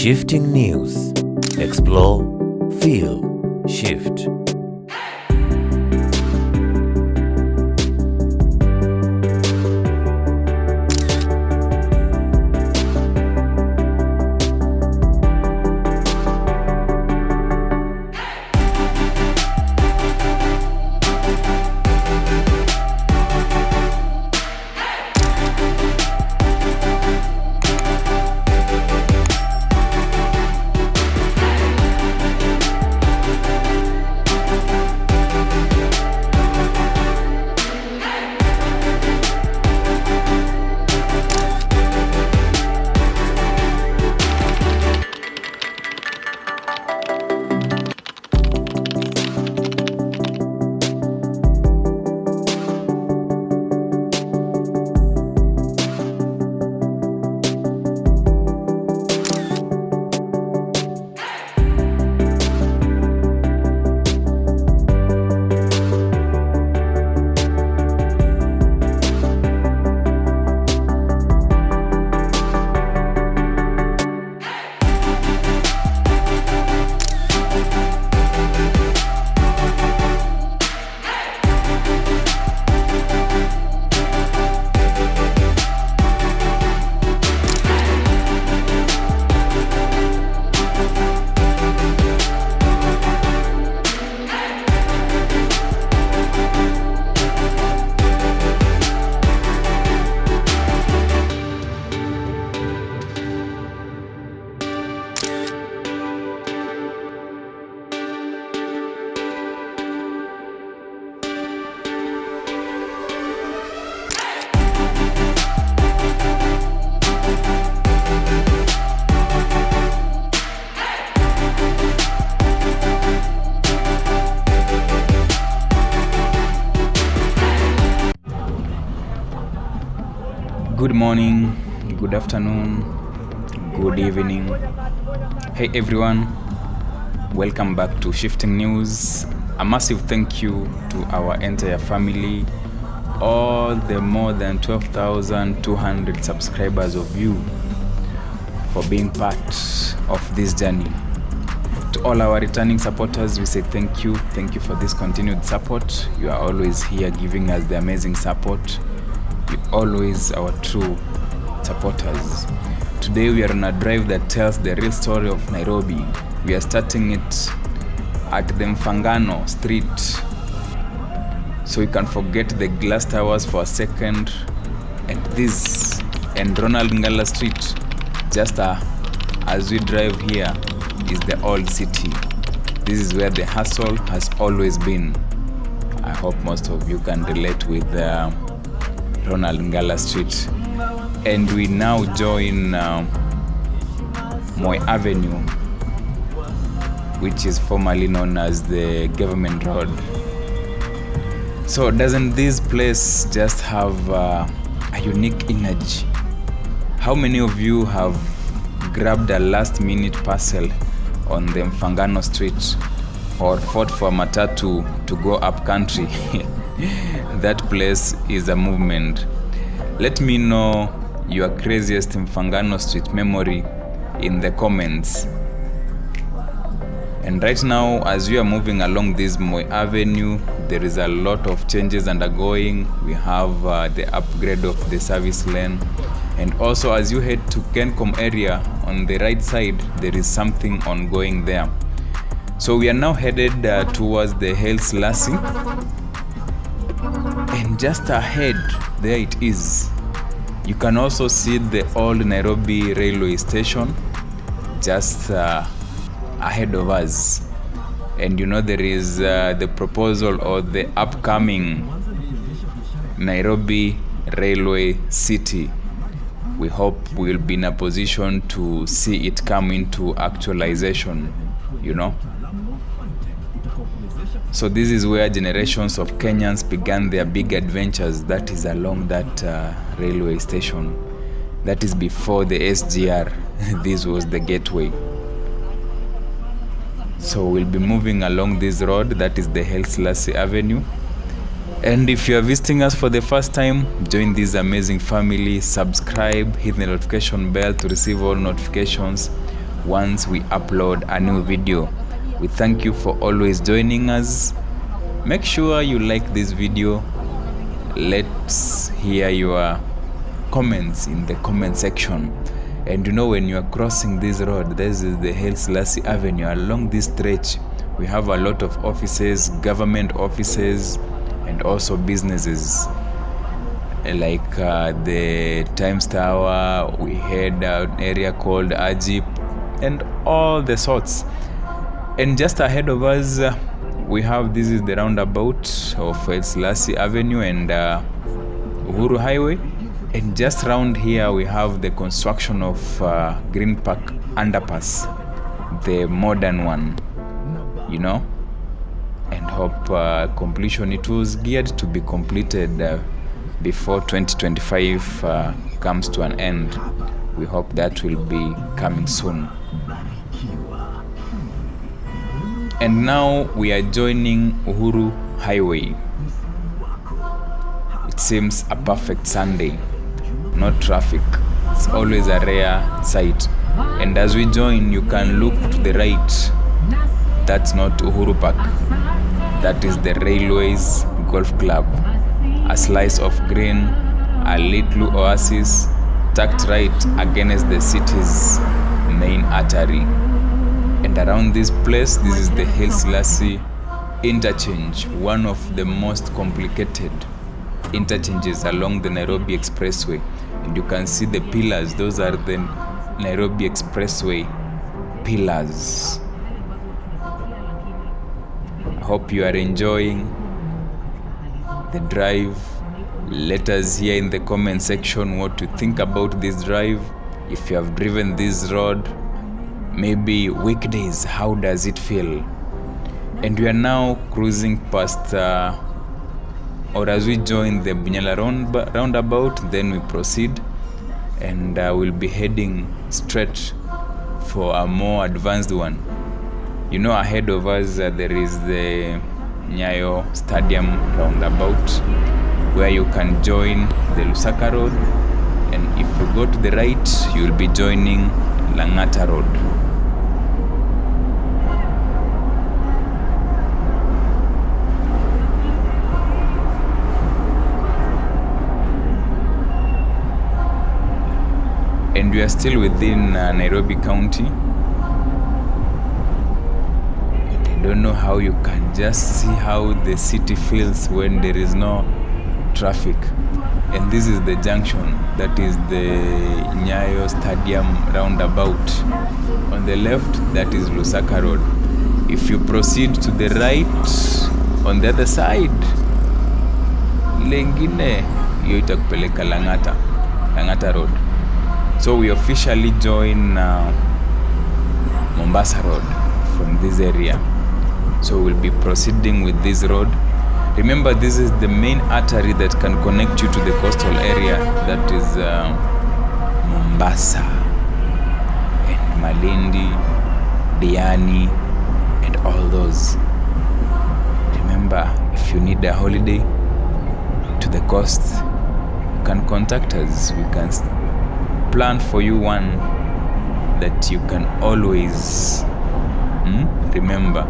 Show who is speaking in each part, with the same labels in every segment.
Speaker 1: Shifting News. Explore, feel, shift.
Speaker 2: Good morning, good afternoon, good evening. Hey everyone, welcome back to Shifting News. A massive thank you to our entire family, all the more than 12,200 subscribers of you for being part of this journey. To all our returning supporters, we say thank you for this continued support. You are always here giving us the amazing support. You're always our true supporters. Today we are on a drive that tells the real story of Nairobi. We are starting it at the Mfangano Street. So you can forget the glass towers for a second. And Ronald Ngala Street, just as we drive here, is the old city. This is where the hustle has always been. I hope most of you can relate with Ronald Ngala Street. And we now join Moi Avenue, which is formerly known as the Government Road. So doesn't this place just have a unique energy? How many of you have grabbed a last minute parcel on the Mfangano Street or fought for matatu to go up country? That place is a movement. Let me know your craziest Mfangano Street memory in the comments. And right now, as we are moving along this Moi Avenue, there is a lot of changes undergoing. We have the upgrade of the service lane. And also as you head to Kencom area on the right side, there is something ongoing there. So we are now headed towards the Haile Selassie. And just ahead, there it is. You can also see the old Nairobi railway station just ahead of us. And you know there is the proposal of the upcoming Nairobi Railway City. We hope we'll be in a position to see it come into actualization, you know. So this is where generations of Kenyans began their big adventures. That is along that railway station. That is before the SGR. This was the gateway. So we'll be moving along this road. That is the Haile Selassie Avenue. And if you are visiting us for the first time, join this amazing family, subscribe, hit the notification bell to receive all notifications once we upload a new video. We thank you for always joining us. Make sure you like this video. Let's hear your comments in the comment section. And when you are crossing this road, this is the Haile Selassie Avenue. Along this stretch, we have a lot of offices, government offices, and also businesses. Like the Times Tower, we had an area called Ajip, and all the sorts. And just ahead of us, this is the roundabout of Haile Selassie Avenue and Uhuru Highway. And just round here, we have the construction of Green Park Underpass, the modern one, and hope completion. It was geared to be completed before 2025 comes to an end. We hope that will be coming soon. And now we are joining Uhuru Highway. It seems a perfect Sunday. No traffic. It's always a rare sight. And as we join, you can look to the right. That's not Uhuru Park. That is the Railways Golf Club. A slice of green, a little oasis, tucked right against the city's main artery. And around this place, this is the Haile Selassie interchange, one of the most complicated interchanges along the Nairobi Expressway. And you can see the pillars. Those are the Nairobi Expressway pillars. I hope you are enjoying the drive. Let us hear in the comment section what you think about this drive. If you have driven this road, maybe weekdays, how does it feel? And we are now cruising past or as we join the Bunyala roundabout, then we proceed and we'll be heading straight for a more advanced one. Ahead of us there is the Nyayo Stadium roundabout, where you can join the Lusaka Road, and if you go to the right, you'll be joining Langata Road. And we are still within Nairobi County. And I don't know how you can just see how the city feels when there is no traffic. And this is the junction, that is the Nyayo Stadium roundabout. On the left, that is Lusaka Road. If you proceed to the right, on the other side, lengine hiyo itakupeleka Langata Road. So we officially join Mombasa Road from this area. So we'll be proceeding with this road. Remember, this is the main artery that can connect you to the coastal area, that is Mombasa and Malindi, Diani, and all those. Remember, if you need a holiday to the coast, you can contact us. We can plan for you one that you can always remember.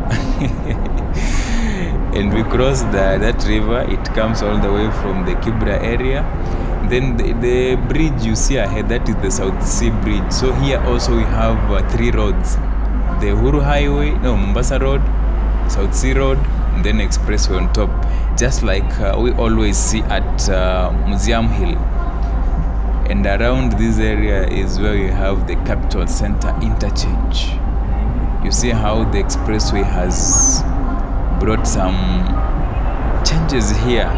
Speaker 2: And we cross that river. It comes all the way from the Kibra area. Then the bridge you see ahead, that is the South Sea Bridge. So here also we have 3 roads: the Uhuru Highway, Mombasa Road, South Sea Road, and then Expressway on top, just like we always see at Museum Hill. And around this area is where you have the Capital Center interchange. You see how the expressway has brought some changes here.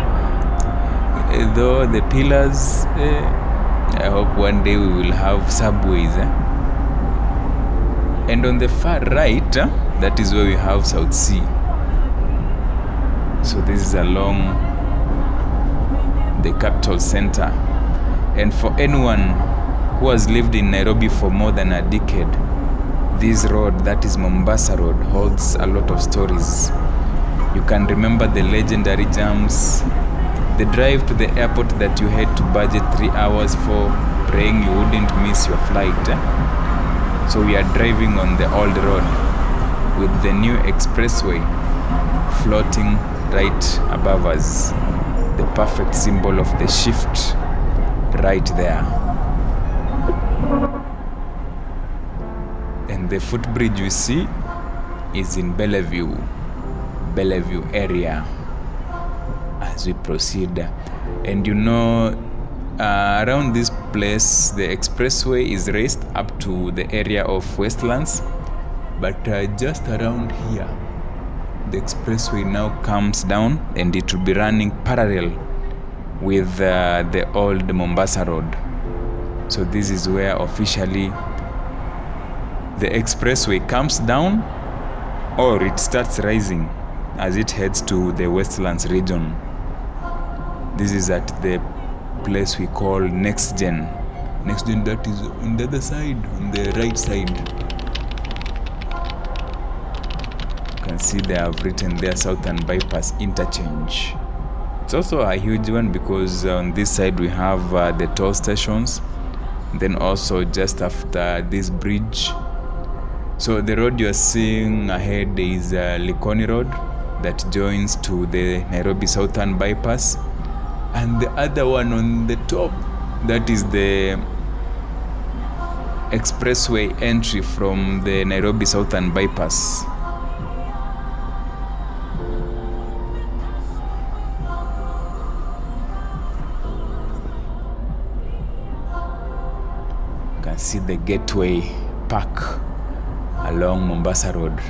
Speaker 2: Though the pillars, I hope one day we will have subways. And on the far right, that is where we have South Sea. So this is along the Capital Center. And for anyone who has lived in Nairobi for more than a decade, this road, that is Mombasa Road, holds a lot of stories. You can remember the legendary jams, the drive to the airport that you had to budget 3 hours for, praying you wouldn't miss your flight. So we are driving on the old road with the new expressway floating right above us, the perfect symbol of the shift right there. And the footbridge you see is in Bellevue area as we proceed. And around this place the expressway is raised up to the area of Westlands, but just around here the expressway now comes down and it will be running parallel with the old Mombasa Road. So this is where officially the expressway comes down, or it starts rising as it heads to the Westlands region. This is at the place we call Next Gen, that is on the other side, on the right side. You can see they have written there Southern Bypass Interchange. It's also a huge one because on this side we have the toll stations, then also just after this bridge. So the road you're seeing ahead is Likoni Road that joins to the Nairobi Southern Bypass, and the other one on the top, that is the expressway entry from the Nairobi Southern Bypass. You can see the Gateway Park along Mombasa Road.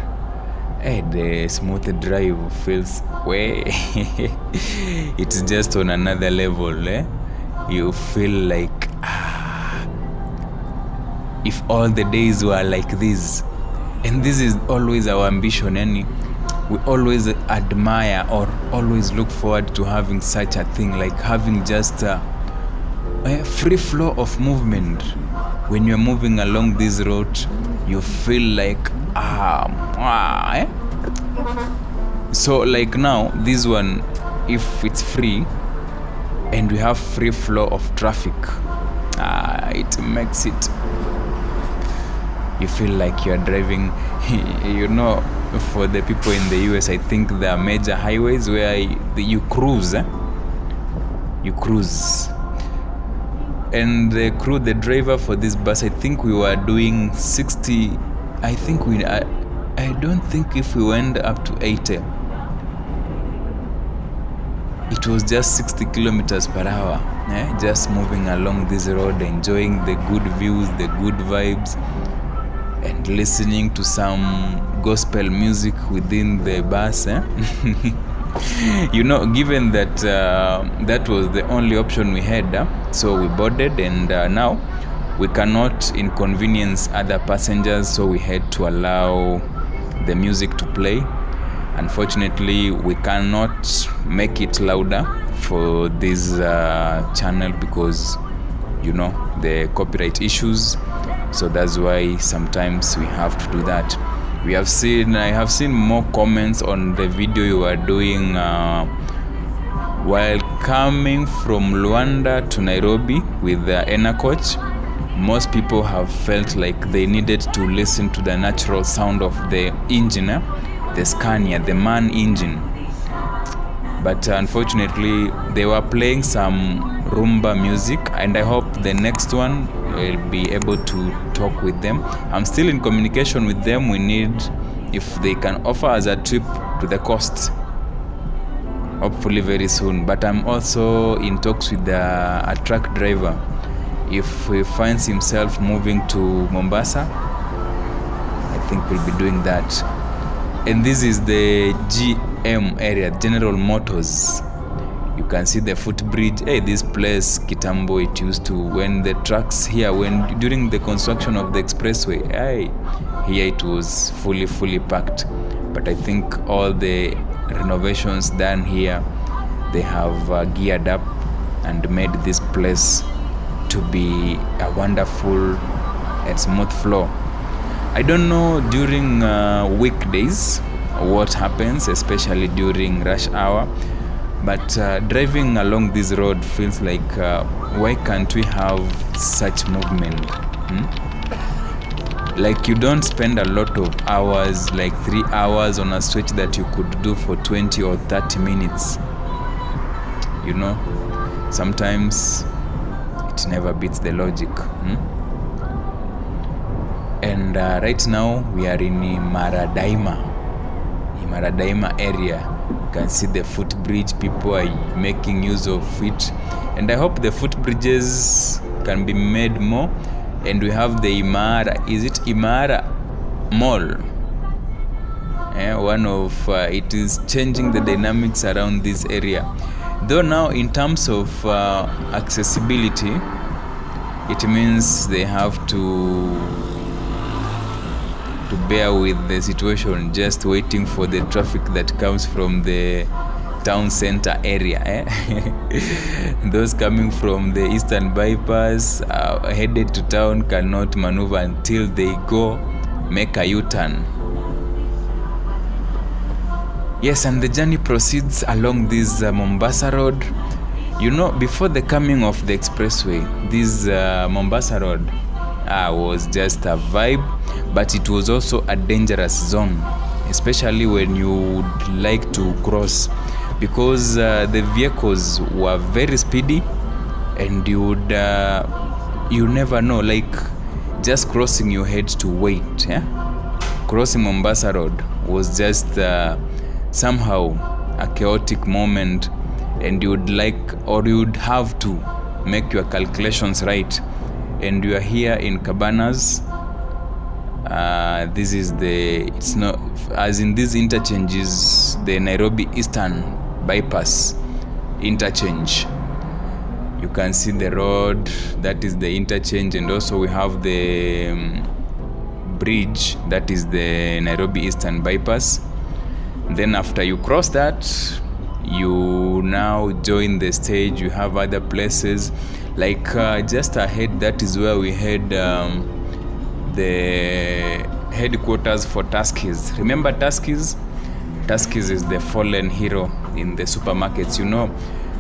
Speaker 2: The smooth drive feels way it's just on another level. You feel like if all the days were like this. And this is always our ambition, we always admire or always look forward to having such a thing, like having just a free flow of movement. When you're moving along this road, you feel like So like now, this one, if it's free and we have free flow of traffic, it makes it, you feel like you're driving. For the people in the US, I think there are major highways where you cruise. You cruise. And the driver for this bus, I think we were doing 60. I don't think if we went up to 80. It was just 60 kilometers per hour. Just moving along this road, enjoying the good views, the good vibes, and listening to some gospel music within the bus. Given that that was the only option we had, so we boarded, and now we cannot inconvenience other passengers, so we had to allow the music to play. Unfortunately, we cannot make it louder for this channel because the copyright issues, so that's why sometimes we have to do that. I have seen more comments on the video you are doing while coming from Luanda to Nairobi with the Ena coach. Most people have felt like they needed to listen to the natural sound of the engine, the Scania, the MAN engine. But unfortunately, they were playing some rumba music, and I hope the next one will be able to talk with them. I'm still in communication with them. We need, if they can offer us a trip to the coast, hopefully very soon. But I'm also in talks with a truck driver. If he finds himself moving to Mombasa, I think we'll be doing that. And this is the GM area, General Motors. You can see the footbridge. This place, Kitambo, it used to, when the trucks here, during the construction of the expressway, here it was fully packed. But I think all the renovations done here, they have geared up and made this place to be a wonderful and smooth flow. I don't know during weekdays what happens, especially during rush hour, but driving along this road feels like why can't we have such movement? Like, you don't spend a lot of hours, like 3 hours on a stretch that you could do for 20 or 30 minutes. You know, sometimes it never beats the logic. And right now we are in Maradaima area. You can see the footbridge. People are making use of it, and I hope the footbridges can be made more. And we have the Imara Mall. One of it is changing the dynamics around this area. Though now in terms of accessibility, it means they have to bear with the situation, just waiting for the traffic that comes from the town center area. Those coming from the eastern bypass headed to town cannot maneuver until they go make a U-turn. Yes, and the journey proceeds along this Mombasa Road. You know, before the coming of the expressway, this Mombasa Road was just a vibe, but it was also a dangerous zone, especially when you would like to cross, because the vehicles were very speedy, and you never know, like, just crossing, you had to wait. Crossing Mombasa Road was just somehow a chaotic moment, and you would have to make your calculations right. And you are here in Cabanas. This is it's not, as in these interchanges, the Nairobi Eastern Bypass interchange. You can see the road, that is the interchange, and also we have the bridge, that is the Nairobi Eastern Bypass. Then after you cross that, you now join the stage. You have other places, like just ahead, that is where we had the headquarters for Tuskys. Remember Tuskys? Tuskys is the fallen hero in the supermarkets. You know,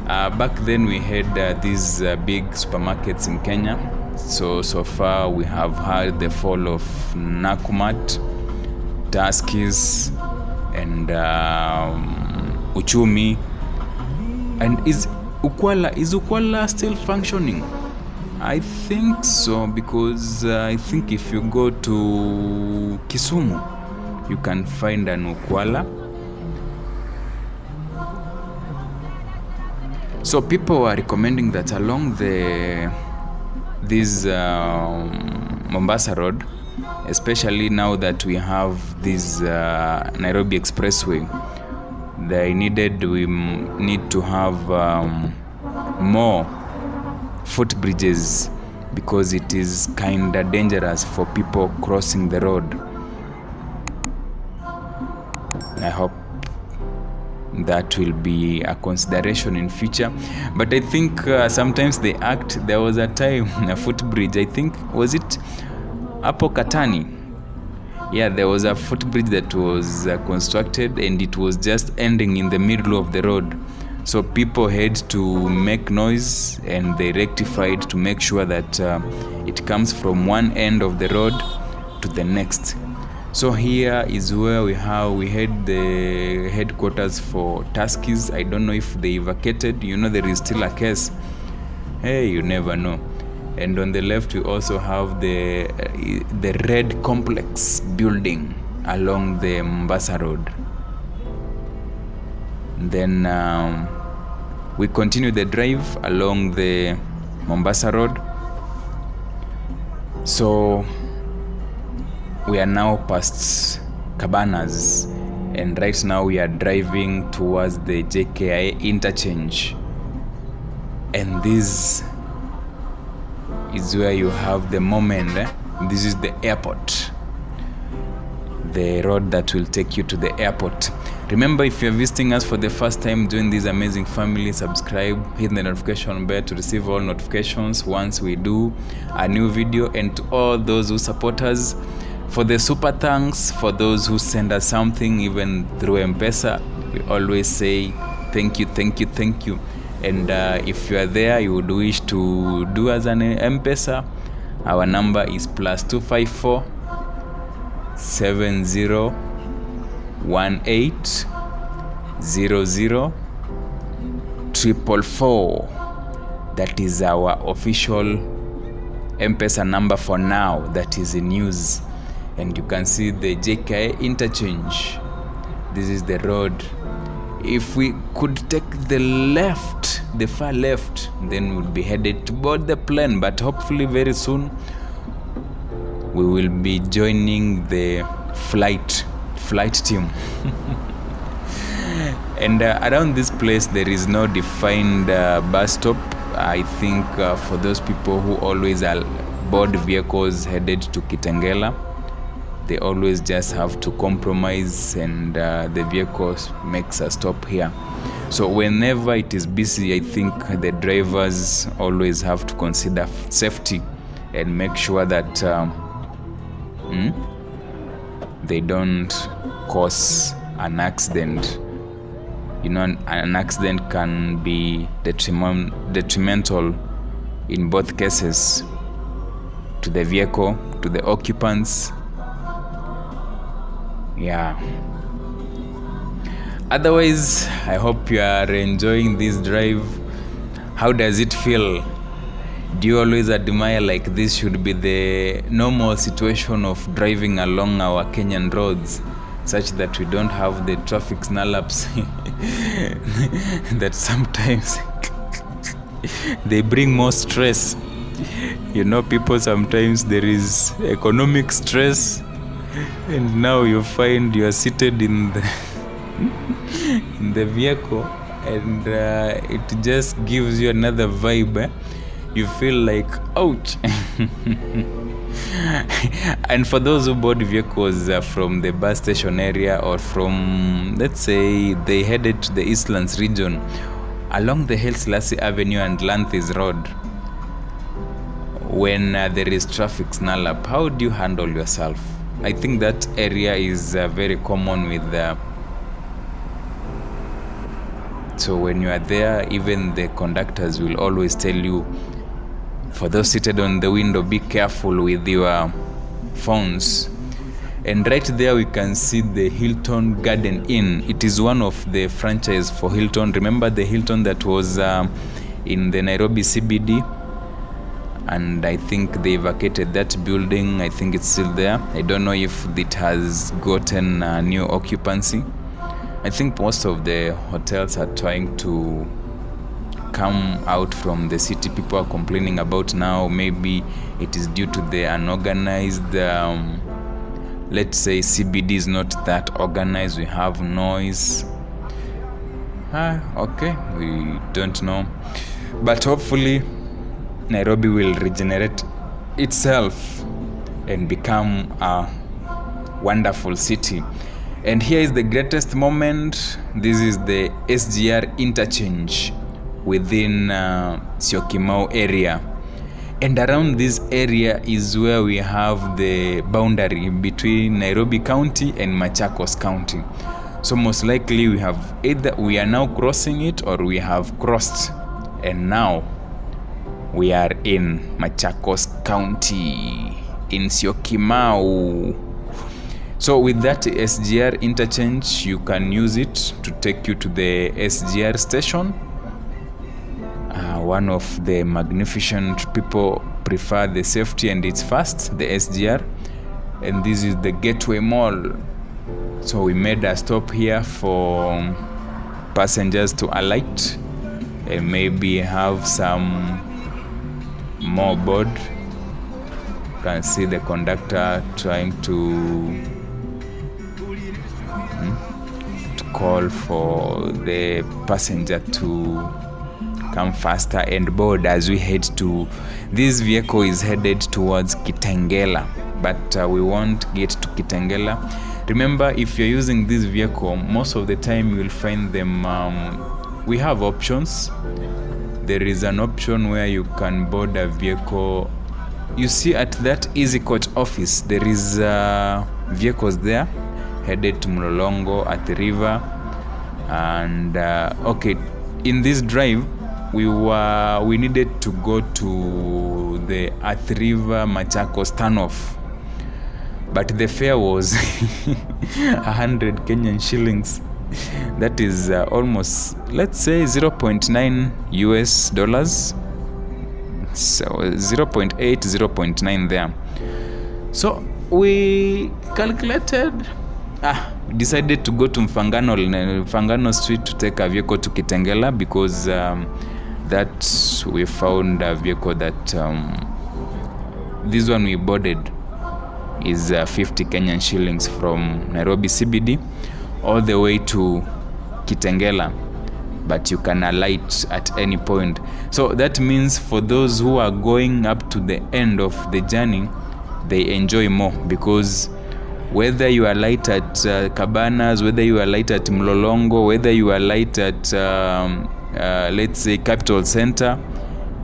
Speaker 2: back then we had these big supermarkets in Kenya. So far we have had the fall of Nakumatt, Tuskys, and Uchumi. And is Ukwala still functioning? I think so, because I think if you go to Kisumu, you can find an Ukwala. So people are recommending that along this Mombasa Road, especially now that we have this Nairobi Expressway, we need to have more footbridges, because it is kinda dangerous for people crossing the road. I hope that will be a consideration in future. But I think sometimes they act. There was a time, a footbridge, I think, was it Apo Katani? Yeah, there was a footbridge that was constructed, and it was just ending in the middle of the road. So people had to make noise, and they rectified to make sure that it comes from one end of the road to the next. So here is where we had the headquarters for Tuskys. I don't know if they vacated. You know, there is still a case. Hey, you never know. And on the left, we also have the Red Complex building along the Mombasa Road. Then we continue the drive along the Mombasa Road. So we are now past Cabanas, and right now we are driving towards the JKIA interchange. And this is where you have the moment. This is the airport, the road that will take you to the airport. Remember, if you're visiting us for the first time, join this amazing family, subscribe, hit the notification bell to receive all notifications once we do a new video. And to all those who support us, for the super thanks, for those who send us something even through M-Pesa, we always say thank you, thank you, thank you. And if you are there, you would wish to do us an M-Pesa, our number is +254 70180044. That is our official M-Pesa number for now. That is in use. And you can see the JKI interchange. This is the road. If we could take the left, the far left, then we'll be headed to board the plane. But hopefully very soon we will be joining the flight team. And around this place there is no defined bus stop. I think for those people who always are board vehicles headed to Kitengela, they always just have to compromise, and the vehicles makes a stop here. So whenever it is busy, I think the drivers always have to consider safety and make sure that they don't cause an accident. You know, an accident can be detrimental in both cases, to the vehicle, to the occupants. Yeah. Otherwise, I hope you are enjoying this drive. How does it feel? Do you always admire like this should be the normal situation of driving along our Kenyan roads, such that we don't have the traffic snarl-ups that sometimes they bring more stress. You know, people, sometimes there is economic stress, and now you find you are seated in the in the vehicle, and it just gives you another vibe. You feel like, ouch. And for those who board vehicles from the bus station area, or from, let's say, they headed to the Eastlands region along the Selassie Avenue and Lanthis Road, when there is traffic snarl-up, how do you handle yourself? I think that area is very common with so when you are there, even the conductors will always tell you, for those seated on the window, be careful with your phones. And right there we can see the Hilton Garden Inn. It is one of the franchise for Hilton. Remember the Hilton that was in the Nairobi CBD? And I think they vacated that building. I think it's still there. I don't know if it has gotten new occupancy. I think most of the hotels are trying to come out from the city. People are complaining about now. Maybe it is due to the unorganized, let's say CBD is not that organized. We have noise. Okay, we don't know. But hopefully Nairobi will regenerate itself and become a wonderful city. And here is the greatest moment. This is the SGR interchange within Syokimau area. And around this area is where we have the boundary between Nairobi County and Machakos County. So most likely we have either we are now crossing it, or we have crossed, and now we are in Machakos County in Syokimau. So with that SGR interchange, you can use it to take you to the SGR station. One of the magnificent people prefer the safety and it's fast, the SGR. And this is the Gateway Mall. So we made a stop here for passengers to alight and maybe have some more board. You can see the conductor trying to call for the passenger to come faster and board as we head to, this vehicle is headed towards Kitengela, but we won't get to Kitengela. Remember, if you're using this vehicle, most of the time you will find them, we have options. There is an option where you can board a vehicle. You see at that Easy Coach office, there is vehicles there headed to Mlolongo, Athi River. And okay, in this drive, we needed to go to the Athi River Machakos turnoff. but the fare was 100 Kenyan shillings. That is almost, let's say, 0.9 US dollars. So 0.8, 0.9 there. So we calculated, decided to go to Mfangano Street to take a vehicle to Kitengela, because that we found a vehicle that this one we boarded is 50 Kenyan shillings from Nairobi CBD all the way to Kitengela, but you can alight at any point. So that means for those who are going up to the end of the journey, they enjoy more, because whether you alight at Cabanas, whether you alight at Mlolongo, whether you alight at let's say Capital Center,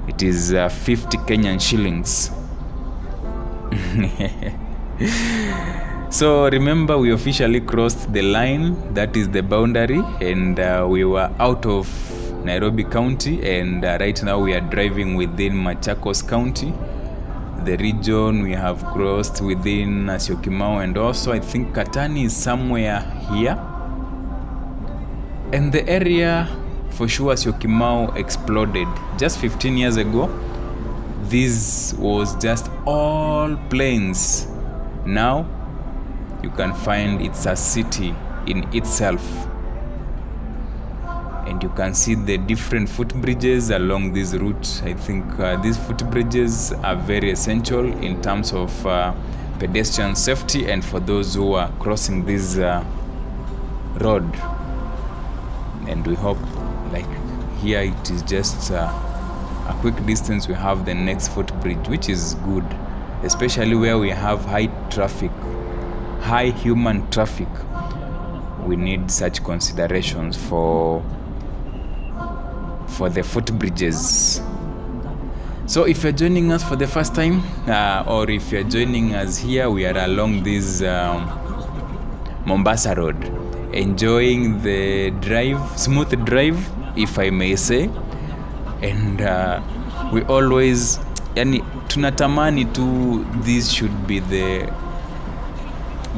Speaker 2: it is 50 Kenyan shillings. So remember, we officially crossed the line, that is the boundary, and we were out of Nairobi County, and right now we are driving within Machakos County, the region. We have crossed within Syokimau, and also I think Katani is somewhere here. And the area, for sure, Syokimau exploded. Just 15 years ago, this was just all plains. Now you can find it's a city in itself, and you can see the different footbridges along this route. I think these footbridges are very essential in terms of pedestrian safety and for those who are crossing this road. And we hope, like here, it is just a quick distance. We have the next footbridge, which is good, especially where we have high human traffic. We need such considerations for the footbridges. So if you're joining us for the first time, or if you're joining us here, we are along this Mombasa Road, enjoying the smooth drive, if I may say. And we always, tunatamani tu, this should be the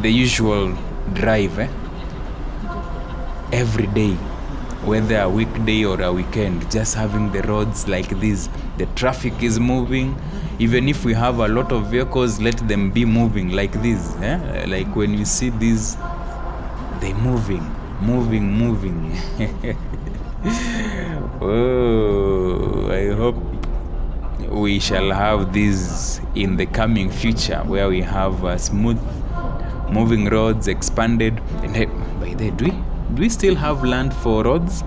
Speaker 2: usual drive every day, whether a weekday or a weekend, just having the roads like this. The traffic is moving. Even if we have a lot of vehicles, let them be moving like this. Like when you see these, they moving. Oh, I hope we shall have this in the coming future, where we have smooth moving roads, expanded. And hey, by the way, do we still have land for roads?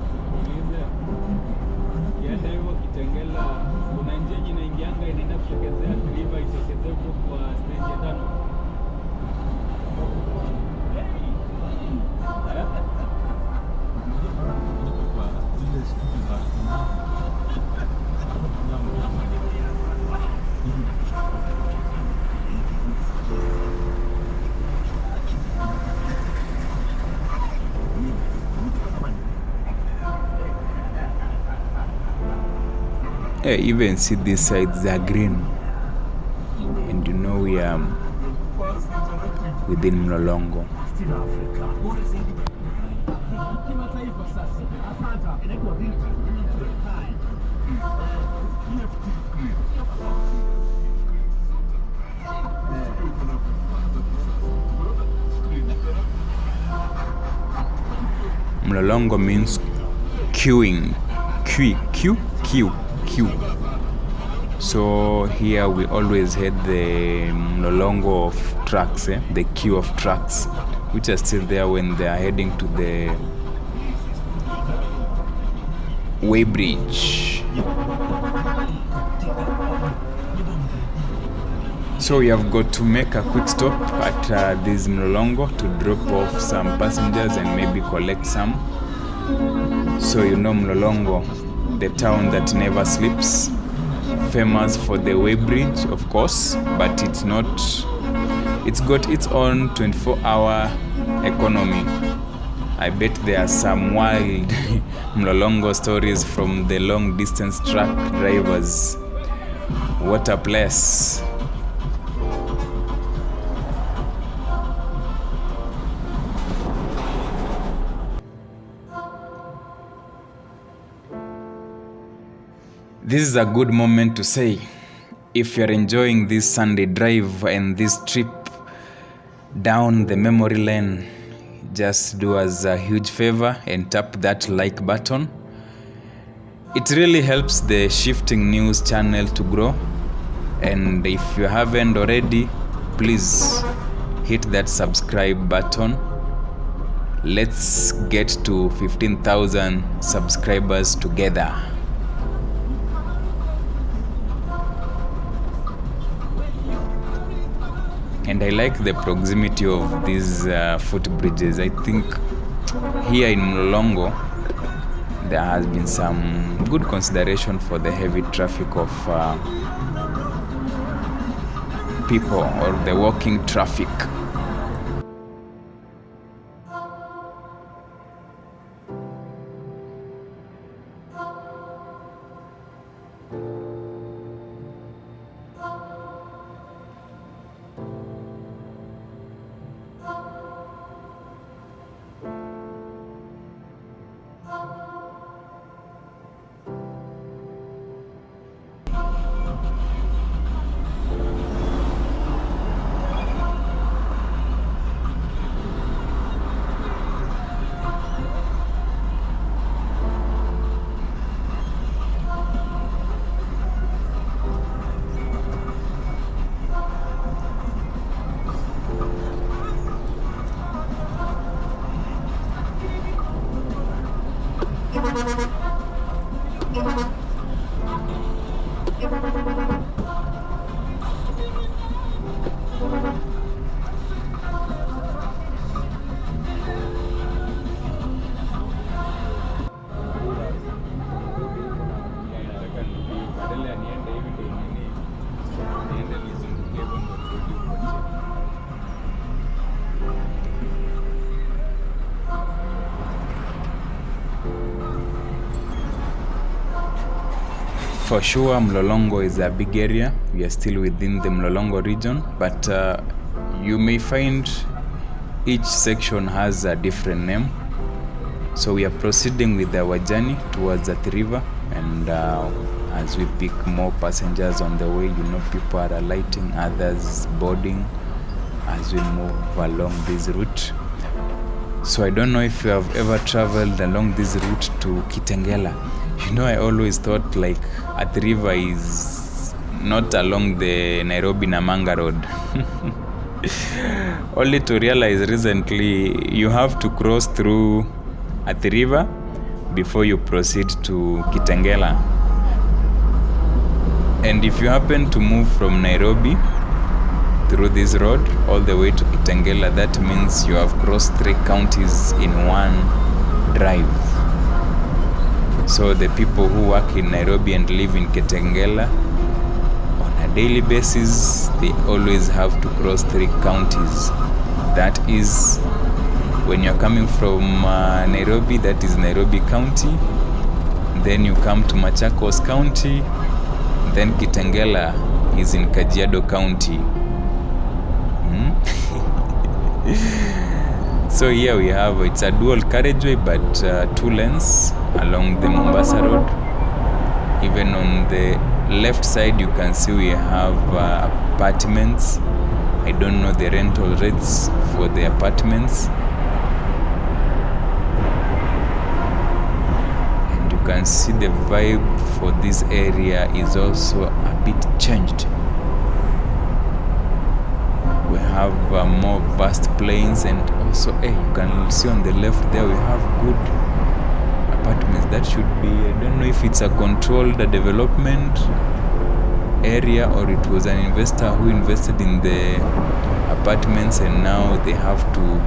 Speaker 2: Even see these sides, they are green, and you know we are within Mlolongo. Mlolongo means queuing, Q. So here we always had the Mlolongo of trucks, the queue of trucks, which are still there when they are heading to the Way Bridge. So we have got to make a quick stop at this Mlolongo to drop off some passengers and maybe collect some. So you know Mlolongo, the town that never sleeps, famous for the Way Bridge, of course, but it's got its own 24-hour economy. I bet there are some wild Mlolongo stories from the long distance truck drivers. What a place. This is a good moment to say, if you're enjoying this Sunday drive and this trip down the memory lane, just do us a huge favor and tap that like button. It really helps the Shifting News channel to grow. And if you haven't already, please hit that subscribe button. Let's get to 15,000 subscribers together. And I like the proximity of these footbridges. I think here in Mlolongo, there has been some good consideration for the heavy traffic of people or the walking traffic. For sure, Mlolongo is a big area. We are still within the Mlolongo region, but you may find each section has a different name. So we are proceeding with our journey towards Athi River, and as we pick more passengers on the way, people are alighting, others boarding as we move along this route. So I don't know if you have ever traveled along this route to Kitengela. I always thought like Athi River is not along the Nairobi Namanga Road. Only to realize recently you have to cross through Athi River before you proceed to Kitengela. And if you happen to move from Nairobi through this road all the way to Kitengela, that means you have crossed 3 counties in one drive. So the people who work in Nairobi and live in Kitengela, on a daily basis, they always have to cross 3 counties. That is, when you're coming from Nairobi, that is Nairobi County. Then you come to Machakos County. Then Kitengela is in Kajiado County. So here we have, it's a dual carriageway, but 2 lanes along the Mombasa Road. Even on the left side, you can see we have apartments. I don't know the rental rates for the apartments. And you can see the vibe for this area is also a bit changed. We have more vast plains, and also you can see on the left there we have good apartments. That should be, I don't know if it's a controlled development area or it was an investor who invested in the apartments and now they have to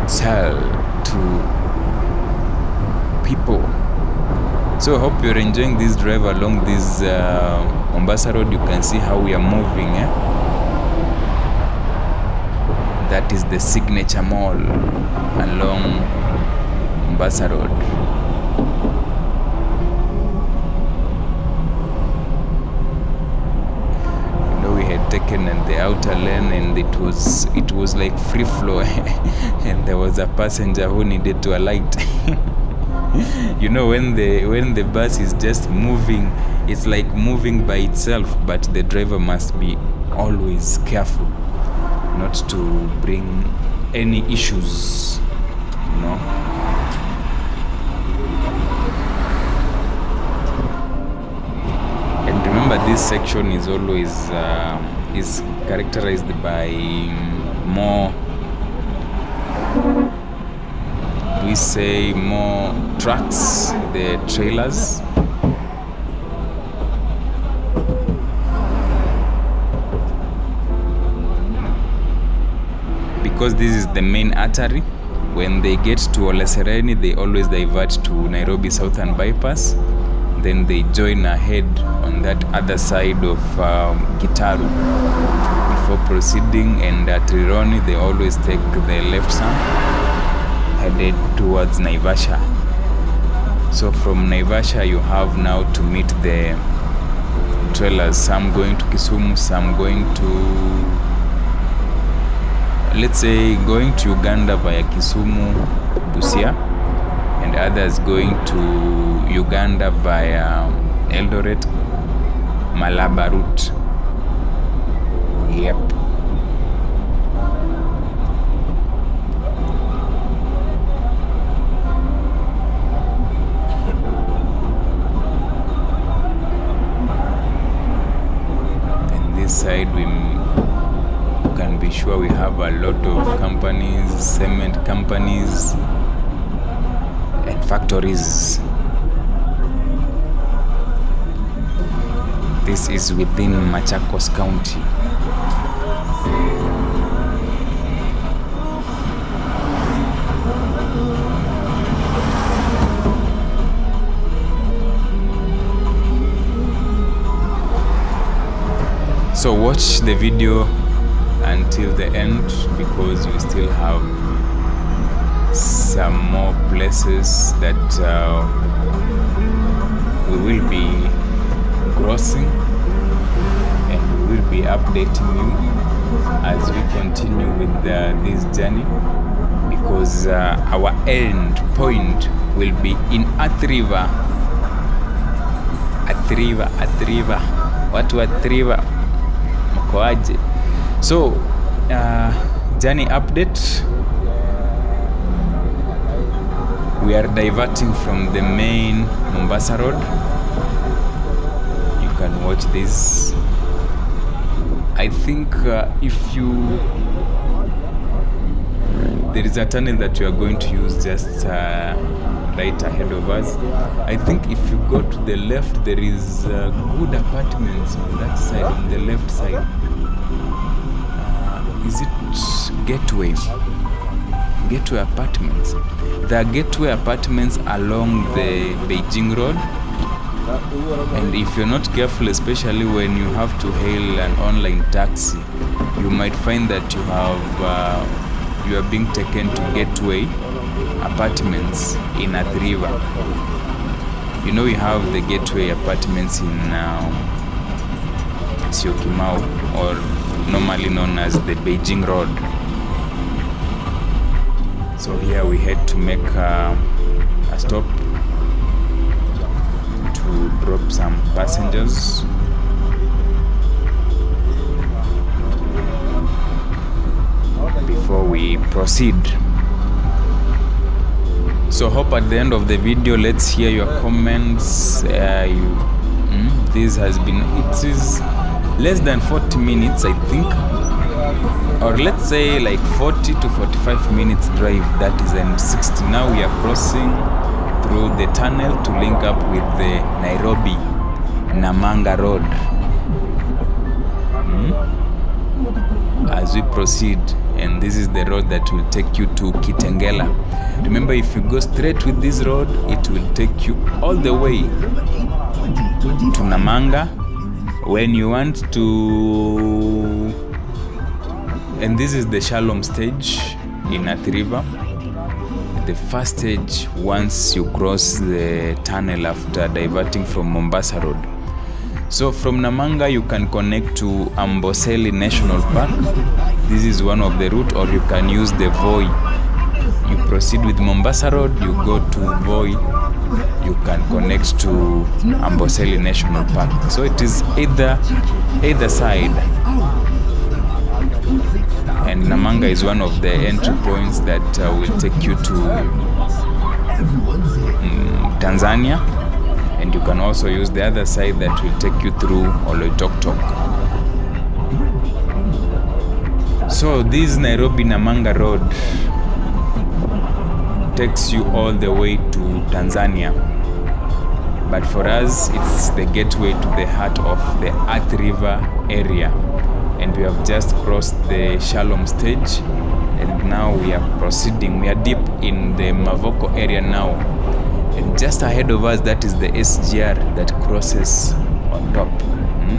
Speaker 2: sell to people. So I hope you're enjoying this drive along this Mombasa Road. You can see how we are moving. That is the signature mall along Mombasa Road. We had taken the outer lane and it was like free flow and there was a passenger who needed to alight. You know, when the bus is just moving, it's like moving by itself, but the driver must be always careful not to bring any issues, you know. And remember, this section is always is characterized by more trucks, the trailers. Because this is the main artery. When they get to Ole Sereni, they always divert to Nairobi Southern Bypass. Then they join ahead on that other side of Gitaru before proceeding, and at Rironi they always take the left turn headed towards Naivasha. So from Naivasha you have now to meet the trailers, some going to Kisumu, some going to, let's say, going to Uganda via Kisumu, Busia, and others going to Uganda via Eldoret, Malaba route. Yep. And this side we can be sure we have a lot of companies, cement companies and factories. This is within Machakos County. So watch the video until the end, because we still have some more places that we will be crossing, and we will be updating you as we continue with this journey, because our end point will be in Athi River. Athi River. Watu wa Athi River mkoaje? So journey update. We are diverting from the main Mombasa Road. You can watch this. I think there is a tunnel that you are going to use just right ahead of us. I think if you go to the left, there is good apartments on that side, on the left side. Is it Gateway Apartments? There are Gateway Apartments along the Beijing Road, and if you're not careful, especially when you have to hail an online taxi, you might find that you are being taken to Gateway Apartments in Athi River. You know, we have the Gateway Apartments in Syokimau, or normally known as the Beijing Road. So here we had to make a stop to drop some passengers. Before we proceed. So hope at the end of the video, let's hear your comments. This has been, it is less than 40 minutes, I think, or let's say like 40 to 45 minutes drive. That is M60. Now we are crossing through the tunnel to link up with the Nairobi Namanga Road. As we proceed, and this is the road that will take you to Kitengela. Remember, if you go straight with this road, it will take you all the way to Namanga. When you want to, and this is the Shalom stage in Athi River, the first stage once you cross the tunnel after diverting from Mombasa Road. So from Namanga you can connect to Amboseli National Park. This is one of the route, or you can use the Voi. You proceed with Mombasa Road, you go to Voi, you can connect to Amboseli National Park. So it is either side. And Namanga is one of the entry points that will take you to Tanzania, and you can also use the other side that will take you through Oloitoktok. So this Nairobi Namanga Road takes you all the way to Tanzania, but for us it's the gateway to the heart of the Athi River area, and we have just crossed the Shalom stage, and now we are proceeding. We are deep in the Mavoko area now, and just ahead of us, that is the SGR that crosses on top,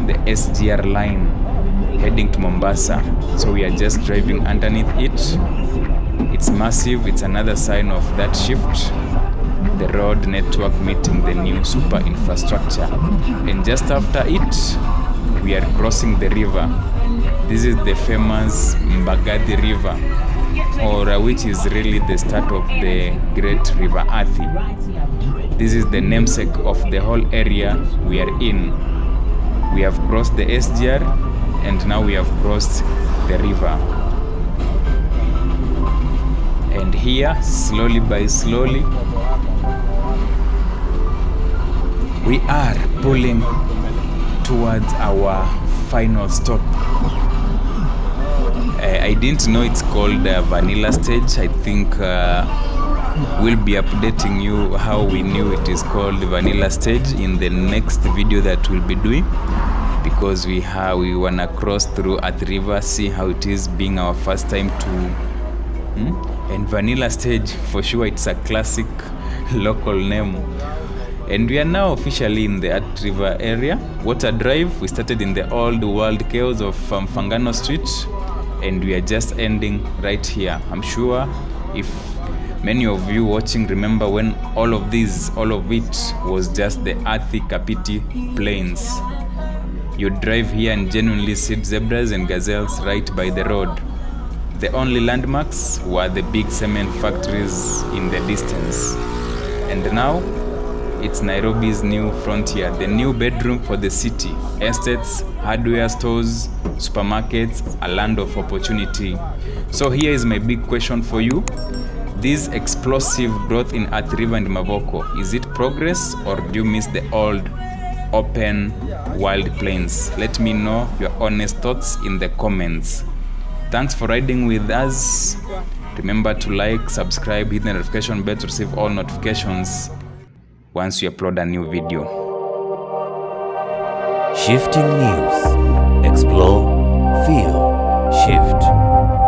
Speaker 2: the SGR line heading to Mombasa. So we are just driving underneath it. It's massive. It's another sign of that shift, the road network meeting the new super infrastructure. And just after it, we are crossing the river. This is the famous Mbagadi River, or which is really the start of the great River Athi. This is the namesake of the whole area we are in. We have crossed the SGR, and now we have crossed the river. And here, slowly by slowly, we are pulling towards our final stop. I didn't know it's called Vanilla Stage. I think we'll be updating you how we knew it is called Vanilla Stage in the next video that we'll be doing, because we wanna cross through Athi River, see how it is being our first time to and Vanilla Stage, for sure it's a classic local name. And we are now officially in the Athi River area. Water Drive, we started in the old world chaos of Mfangano Street, and we are just ending right here. I'm sure if many of you watching remember when all of it was just the Athi Kapiti Plains. You drive here and genuinely see zebras and gazelles right by the road. The only landmarks were the big cement factories in the distance. And now, it's Nairobi's new frontier, the new bedroom for the city. Estates, hardware stores, supermarkets, a land of opportunity. So here is my big question for you. This explosive growth in Athi River and Mavoko, is it progress, or do you miss the old, open, wild plains? Let me know your honest thoughts in the comments. Thanks for riding with us. Remember to like, subscribe, hit the notification bell to receive all notifications once we upload a new video.
Speaker 1: Shifting News. Explore, feel, shift.